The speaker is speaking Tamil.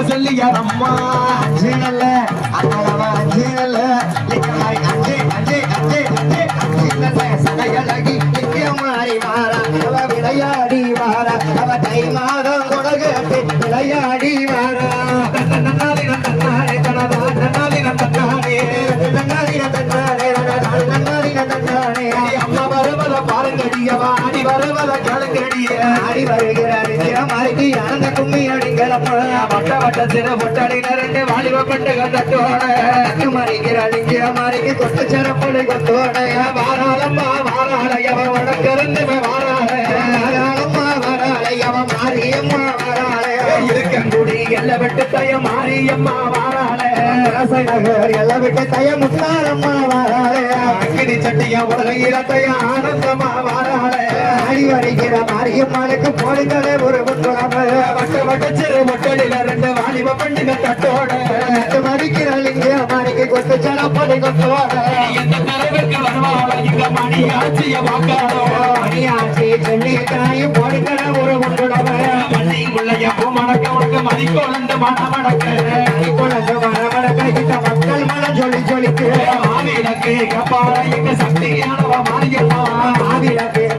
சொல்லியா அம்மா அஞ்சு நல்ல அஞ்சு அஞ்சு அஞ்சு அஞ்சு அஞ்சு சடையழகி மாறி மாறா அவ விளையாடி வாரா அவ தை மாதம் கொடகட்டு விளையாடி வாரா நன்னாரி நன்னாரே நன்னாரி நன்னாரே நன்னாரி நன்னாரே நன்னாரி நன்னாரே அம்மா வருவத பாருங்கடியவா ஆடி வருவத கேளுங்கடிய ஆடி வருகிறாரு மாறிக்கு ஆனந்த கும்மி அடிங்களப்பா வட்ட வட்ட சிற பொட்டடி நிரண்டு வாலிப பெண்டுகள் தட்டோட மறிக்கிறாள் இங்கே மாறிக்கு கொட்டு சிறப்பொழி கொத்தோட வாராளம்மா வாராளையவ வடக்கிருந்து வாராளம்மா வாராளையவ மாரியம்மா வாராள இருக்கங்குடி எல்ல விட்டு தய மாரியம்மா வாராள நகர் எல்ல விட்டு தய முத்தாரம்மா வாராள அக்கினி சட்டிய உலகில தய ஆனந்தமா வாராள ஆடி வருகிற மாரியம்மாளுக்கு போடுங்களே ஒரு முத்துறாம வட்ட வட்ட சிறு முட்டடில ரெண்டு வாலிப பெண்டுங்க தட்டோட மறிக்கிறாள் இங்கே மாறிக்கு கொத்து சிறப்பொழி கொத்தோட எந்த தலைவருக்கு வருவாள இங்க மணியாட்சிய வாக்காளோ மணியாட்சி சொல்லி தாயும் போடுகிற ஒரு முட்டுடவ மண்ணி உள்ளைய பூமணக்க உனக்கு மதிக்கொழுந்து மணமடக்க மதிக்கொழுந்து மணமடக்க இந்த மக்கள் மனம் சொல்லி சொல்லிக்கு மாவிளக்கு கப்பால எங்க சக்தியானவ